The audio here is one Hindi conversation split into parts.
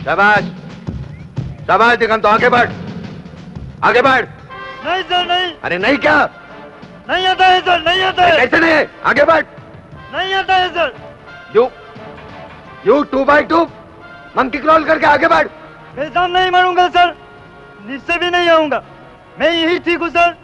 शाबाश शाबाश दिगंत, आगे बढ़, आगे बढ़। नहीं सर नहीं। अरे नहीं क्या? नहीं आता है सर, नहीं आता है। कैसे नहीं? आगे बढ़। नहीं आता है sir. You 2x2 monkey crawl करके आगे बढ़। मैं साम नहीं मारूंगा सर, नीचे भी नहीं आऊंगा, मैं यही ठीक हूँ सर।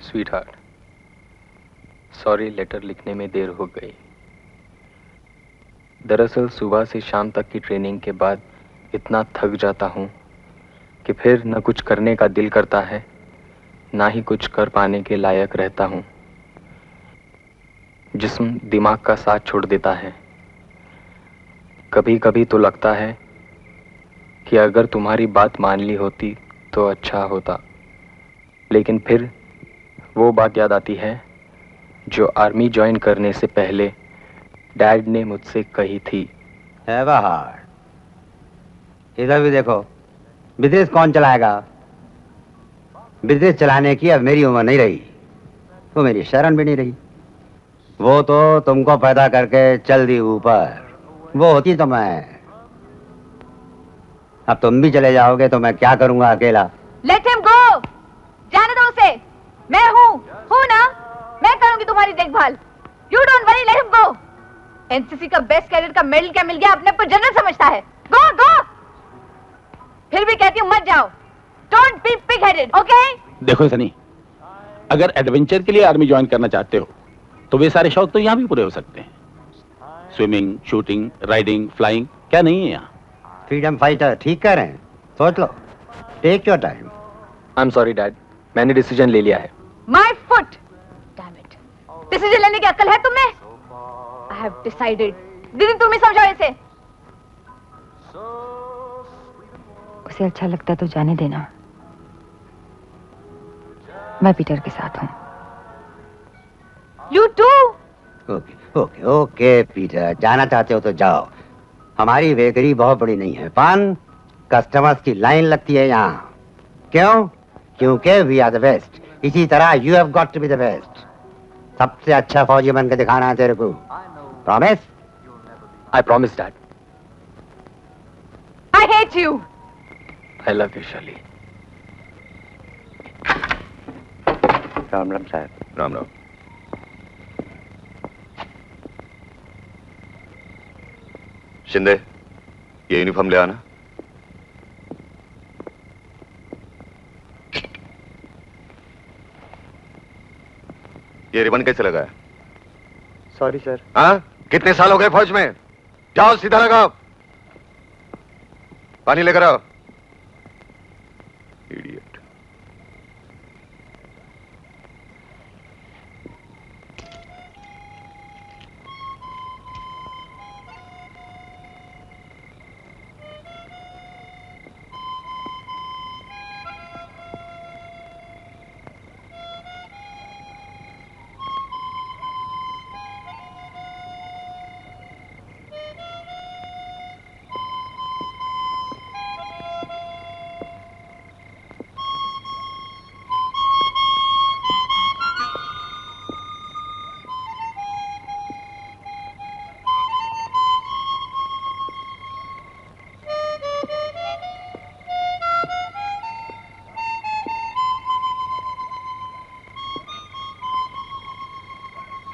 स्वीटहार्ट, सॉरी लेटर लिखने में देर हो गई। दरअसल सुबह से शाम तक की ट्रेनिंग के बाद इतना थक जाता हूँ कि फिर न कुछ करने का दिल करता है, ना ही कुछ कर पाने के लायक रहता हूँ। जिस्म दिमाग का साथ छोड़ देता है। कभी कभी तो लगता है कि अगर तुम्हारी बात मान ली होती तो अच्छा होता, लेकिन फिर वो बात याद आती है जो आर्मी ज्वाइन करने से पहले डैड ने मुझसे कही थी। है बाहर, इधर भी देखो, बिजनेस कौन चलाएगा? बिजनेस चलाने की अब मेरी उम्र नहीं रही, वो मेरी शरण भी नहीं रही। वो तो तुमको पैदा करके चल दी ऊपर, वो होती तो मैं। अब तुम भी चले जाओगे तो मैं क्या करूंगा अकेला? लेट हिम गो, जाने दो उसे। मैं हूँ ना, मैं करूंगी तुम्हारी देखभाल। You don't worry, let him go. NCC का बेस्ट कैडेट का मेडल क्या मिल गया, अपने को जनरल समझता है। गो गो। फिर भी कहती हूँ मत जाओ। Don't be pig headed, okay? देखो सनी, अगर एडवेंचर के लिए आर्मी ज्वाइन करना चाहते हो तो वे सारे शौक तो यहाँ भी पूरे हो सकते हैं। स्विमिंग, शूटिंग, राइडिंग, फ्लाइंग, क्या नहीं है यहाँ? फ्रीडम फाइटर ठीक कह रहे हैं, सोच लो, take your time. I am sorry dad, मैंने डिसीजन ले लिया है। My foot, damn it. Decision लेने की अक्ल है तुम्हें? I have decided. दीदी तुम ही समझाओ इसे। उसे अच्छा लगता तो जाने देना, मैं पीटर के साथ हूँ। You too? Okay okay okay Peter, जाना चाहते हो तो जाओ। हमारी बेकरी बहुत बड़ी नहीं है पान, कस्टमर्स की लाइन लगती है यहाँ। क्यों? क्योंकि वी आर द बेस्ट। इसी तरह you have got to be the best. सबसे अच्छा फौजी बन के दिखाना है तेरे को। Promise? I promise dad. I hate you. I love you शाली। राम राम साहब। राम राम। शिंदे, ये यूनिफॉर्म ले आना। ये रिबन कैसे लगा है? Sorry sir. हाँ, कितने साल हो गए फौज में? जाओ सीधा लगाओ। पानी लेकर आओ। Idiot.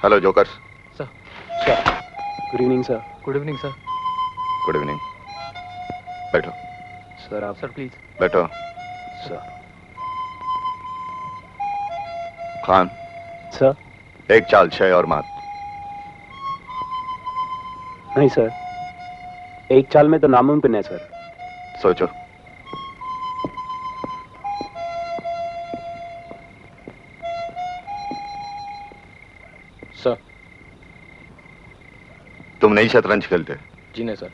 Hello jokers. Sir. Sir. Good evening sir. Good evening sir. Good evening. बैठो। सर आप। Sir please. बैठो। सर। खान। सर। एक चाल 6 और मात। नहीं सर, एक चाल में तो नामुमकिन है सर। सोचो। सर। तुम नहीं शतरंज खेलते? जी नहीं सर।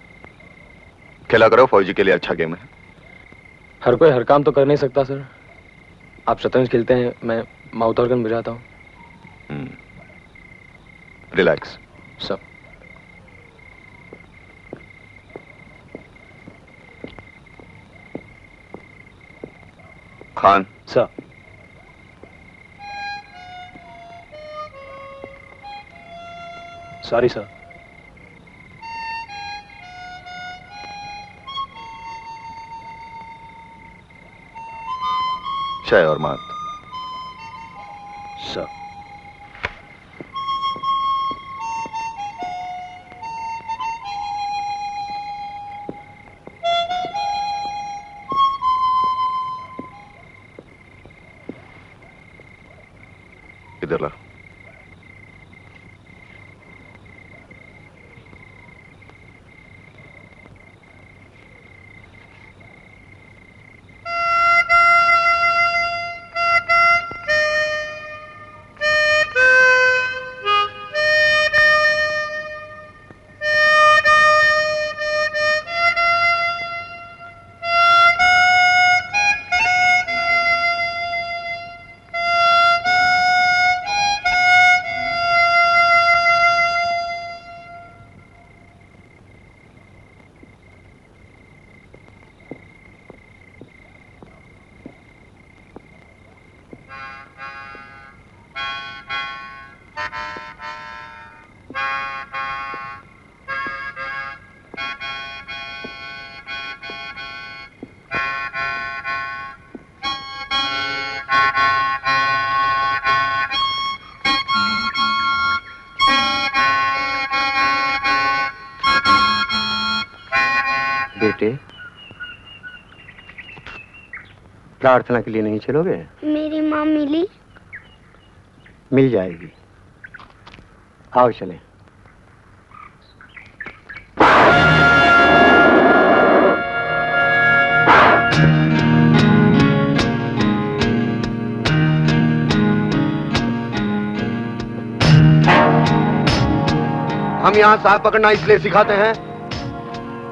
खेला करो, फौजी के लिए अच्छा गेम है। हर कोई हर काम तो कर नहीं सकता सर। आप शतरंज खेलते हैं, मैं माउथ ऑर्गन बजाता हूँ। Relax. Sir. Khan. Sir. Sorry sir. चाय और मात। सर। इधर ला। बेटे, प्रार्थना के लिए नहीं चलोगे? मेरी माँ मिली? मिल जाएगी। आओ चलें। हम यहाँ सांप पकड़ना इसलिए सिखाते हैं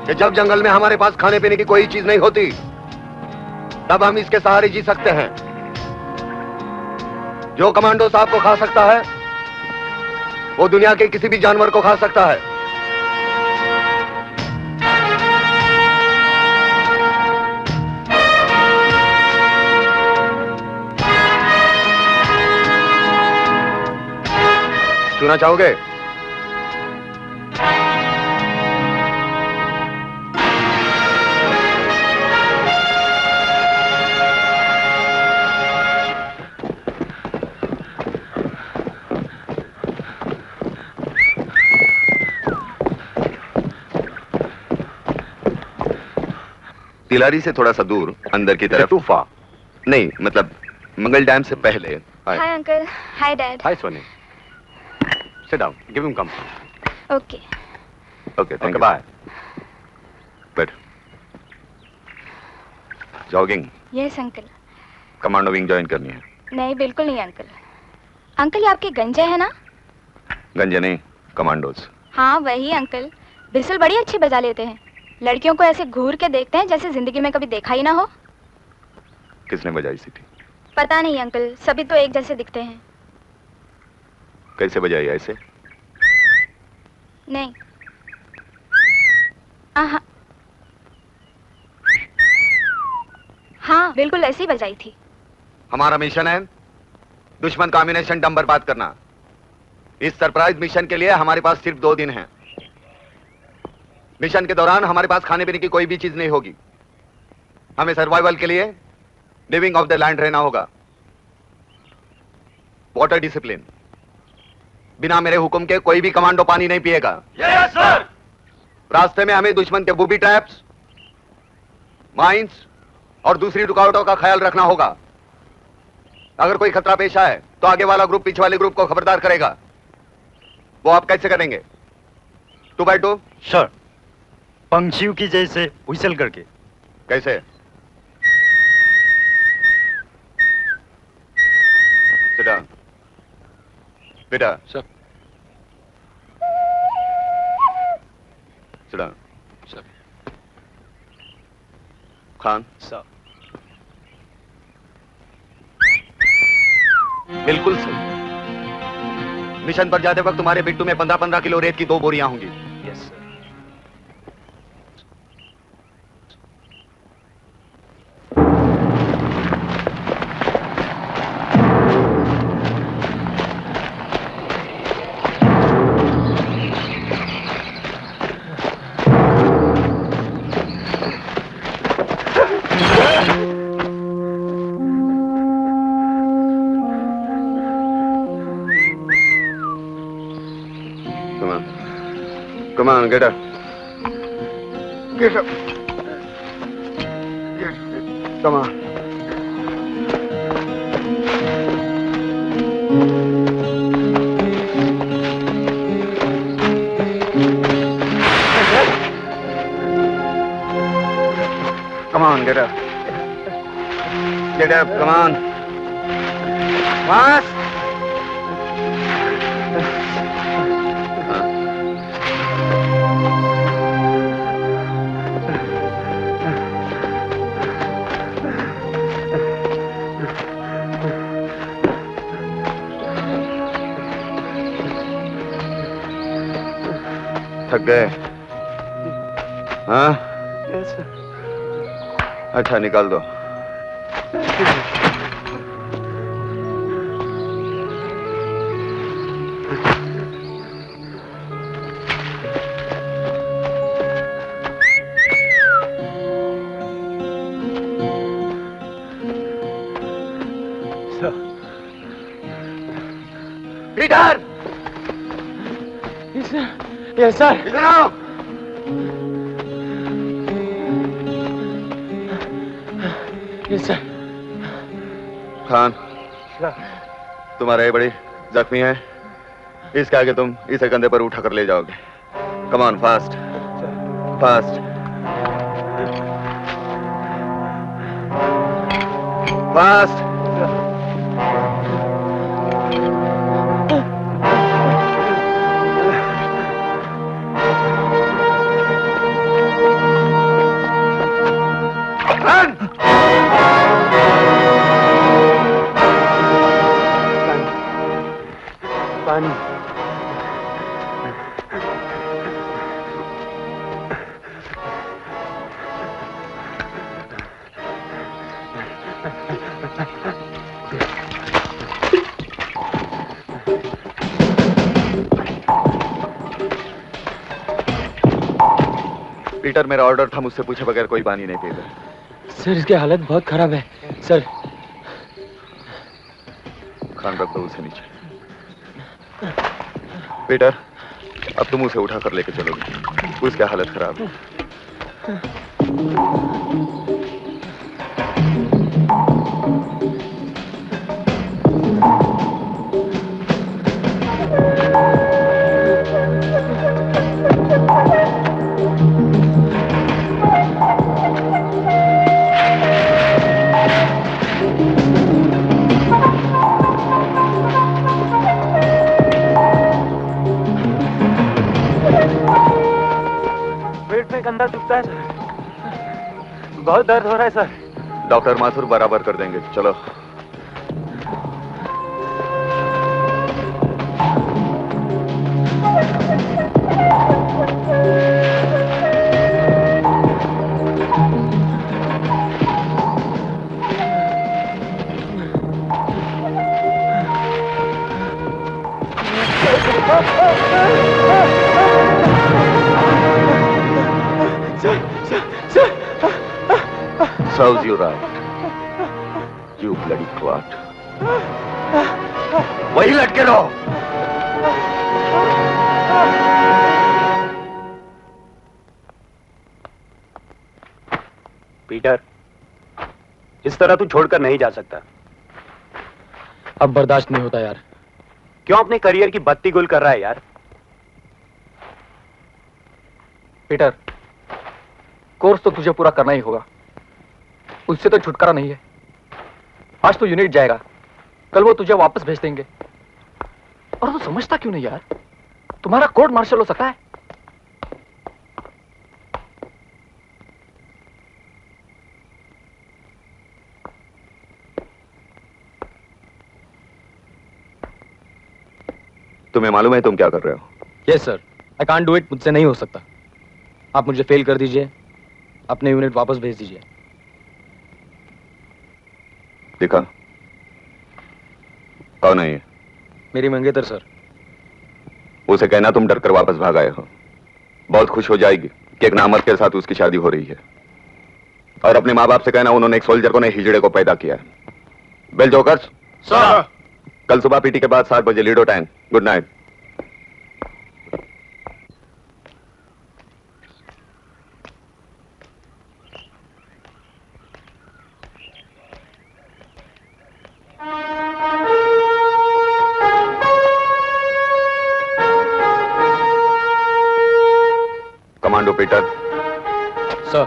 कि जब जंगल में हमारे पास खाने पीने की कोई चीज नहीं होती, तब हम इसके सहारे जी सकते हैं। जो कमांडो सांप को खा सकता है, वो दुनिया के किसी भी जानवर को खा सकता है। सुनना चाहोगे? तिलारी से थोड़ा सा दूर अंदर की तरफ। तूफा नहीं, मतलब मंगल डैम से पहले। Hi uncle. Hi dad. Hi Soni. Sit down, give him come. Okay okay, thank you. Bye. बैठ। Jogging? Yes uncle. Commando wing join करनी है? नहीं, बिल्कुल नहीं अंकल। अंकल, ये आपके गंजे हैं ना? गंजे नहीं, कमांडोज। हाँ वही अंकल। बिसल बड़ी अच्छी बजा लेते हैं। लड़कियों को ऐसे घूर के देखते हैं जैसे जिंदगी में कभी देखा ही ना हो। किसने बजाई सीटी? पता नहीं अंकल, सभी तो एक जैसे दिखते हैं। कैसे बजाई ऐसे? नहीं। आहा। हाँ बिल्कुल ऐसी बजाई थी। हमारा मिशन है दुश्मन का अम्युनिशन डंप बर्बाद करना। इस सरप्राइज मिशन के लिए हमारे पास सिर्फ 2 दिन हैं। मिशन के दौरान हमारे पास खाने पीने की कोई भी चीज नहीं होगी। हमें सर्वाइवल के लिए लिविंग ऑफ द लैंड रहना होगा। वाटर डिसिप्लिन, बिना मेरे हुक्म के कोई भी कमांडो पानी नहीं पिएगा। Yes sir. रास्ते में हमें दुश्मन के बूबी ट्रैप्स, माइंस और दूसरी रुकावटों का ख्याल रखना होगा। अगर कोई खतरा पेश आए तो आगे वाला ग्रुप पीछे वाले ग्रुप को खबरदार करेगा। वो आप कैसे करेंगे? 2 by 2? सर, पंछियों की जैसे व्हिसल करके। कैसे? Sit down. बेटा। Sir. Sit down. Sir. Khan. Sir. बिल्कुल सही। मिशन पर जाते वक्त तुम्हारे बिट्टू में 15-15 किलो रेत की 2 बोरियां होंगी। Yes sir. Come on, get up. Get up. Come on. Come on, get up. Get up, come on. Fast. थक गए? हाँ? अच्छा निकाल दो। पीटर! Yes sir. इधर आओ। Yes sir. खान, तुम्हारा ये बड़ी जख्मी है, इसके आगे तुम इसे कंधे पर उठा कर ले जाओगे। Come on, fast fast fast. पानी। पीटर, मेरा ऑर्डर था मुझसे पूछे बगैर कोई पानी नहीं पीता। सर इसकी हालत बहुत खराब है सर। खान, रख दो उसे नीचे। पीटर, अब तुम उसे उठा कर लेके चलोगे, उसकी हालत खराब है। कंधा दुखता है सर, बहुत दर्द हो रहा है सर। डॉक्टर माथुर बराबर कर देंगे, चलो। Serves you right, you bloody twat. वही लटके रहो। पीटर, इस तरह तू छोड़कर नहीं जा सकता। अब बर्दाश्त नहीं होता यार। क्यों अपने करियर की बत्ती गुल कर रहा है यार? पीटर, कोर्स तो तुझे पूरा करना ही होगा, उससे तो छुटकारा नहीं है। आज तो यूनिट जाएगा, कल वो तुझे वापस भेज देंगे। और तू समझता क्यों नहीं यार, तुम्हारा कोर्ट मार्शल हो सकता है। तुम्हें मालूम है तुम क्या कर रहे हो? Yes sir, I can't do it, मुझसे नहीं हो सकता। आप मुझे फेल कर दीजिए, अपने यूनिट वापस भेज दीजिए। देखा, कौन है ये? मेरी मंगेतर सर। उसे कहना तुम डर कर वापस भाग आए हो। बहुत खुश हो जाएगी कि एक नामर्द के साथ उसकी शादी हो रही है। और अपने माँ बाप से कहना उन्होंने एक सोल्जर को नहीं हिजड़े को पैदा किया है। बेल जोकर्स सर, कल सुबह पीटी के बाद 7 बजे ludo tank. Good night. Commando Peter. Sir.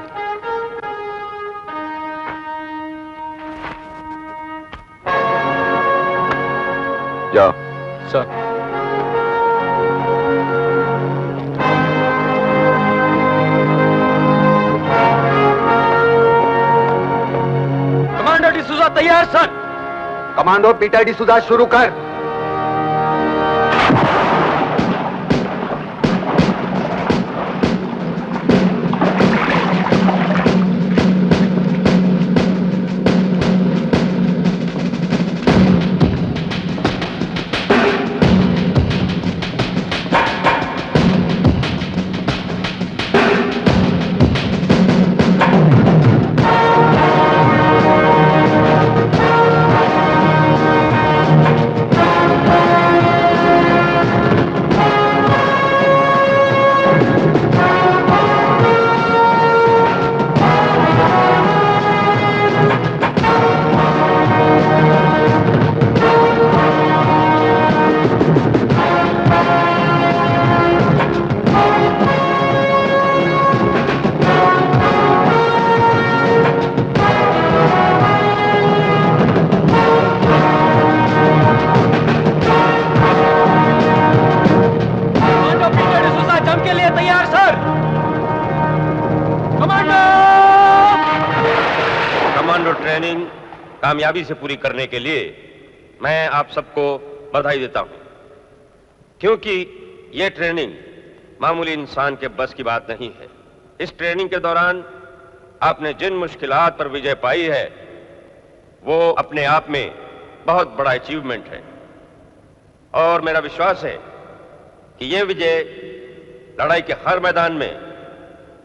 जाओ। सर। कमांडो डिसूजा तैयार सर। कमांडो पीटर डिसूजा शुरू कर। ट्रेनिंग कामयाबी से पूरी करने के लिए मैं आप सबको बधाई देता हूं, क्योंकि यह ट्रेनिंग मामूली इंसान के बस की बात नहीं है। इस ट्रेनिंग के दौरान आपने जिन मुश्किलात पर विजय पाई है वो अपने आप में बहुत बड़ा अचीवमेंट है और मेरा विश्वास है कि यह विजय लड़ाई के हर मैदान में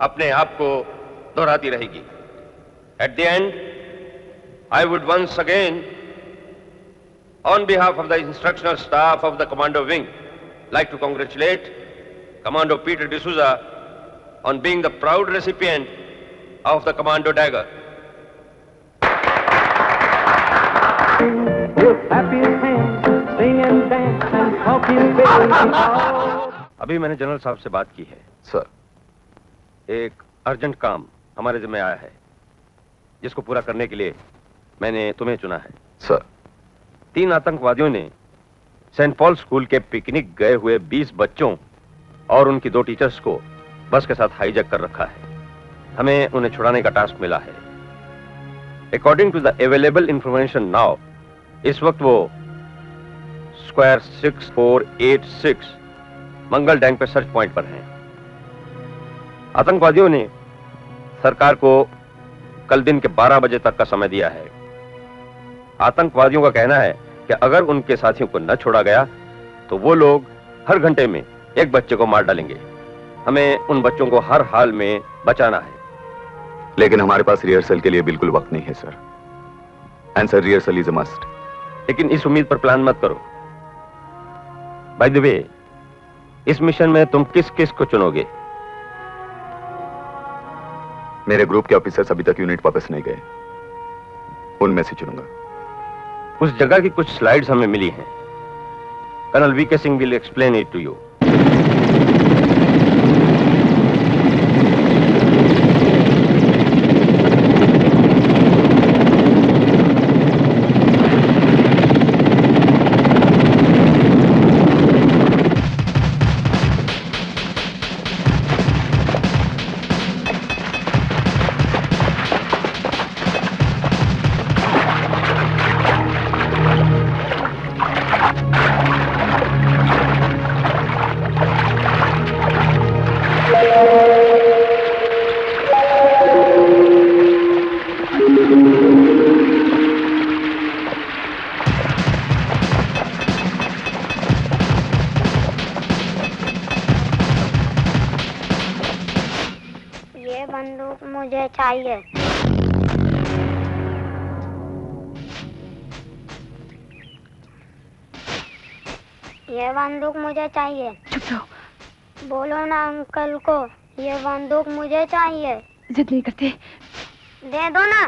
अपने आप को दोहराती रहेगी। At the end, I would once again, on behalf of the instructional staff of the Commando Wing, like to congratulate Commando Peter D'Souza on being the proud recipient of the Commando Dagger. अभी मैंने जनरल साहब से बात की है। सर। एक अर्जेंट काम हमारे जिम्मे आया है जिसको पूरा करने के लिए मैंने तुम्हें चुना है। सर। 3 आतंकवादियों ने सेंट पॉल स्कूल के पिकनिक गए हुए 20 बच्चों और उनकी 2 टीचर्स को बस के साथ हाईजैक कर रखा है। हमें उन्हें छुड़ाने का टास्क मिला है। According to the available information now, इस वक्त वो स्क्वायर 6486 मंगल डैंग पे सर्च पॉइंट पर हैं। आतंकवादियों ने सरकार को कल दिन के 12 बजे तक का समय दिया है। आतंकवादियों का कहना है कि अगर उनके साथियों को न छोड़ा गया तो वो लोग हर घंटे में एक बच्चे को मार डालेंगे। हमें उन बच्चों को हर हाल में बचाना है। लेकिन हमारे पास रिहर्सल के लिए बिल्कुल वक्त नहीं है sir. And sir, rehearsal is a must. लेकिन इस उम्मीद पर प्लान मत करो। बाय द वे, इस मिशन में तुम किस किस को चुनोगे? मेरे ग्रुप के ऑफिसर्स अभी तक यूनिट वापस नहीं गए, उनमें से चुनूंगा। उस जगह की कुछ स्लाइड्स हमें मिली हैं। Colonel VK Singh will explain it to you. मुझे चाहिए। ये बंदूक मुझे चाहिए। चुप रहो। बोलो ना अंकल को, ये बंदूक मुझे चाहिए। जिद नहीं करते। दे दो ना।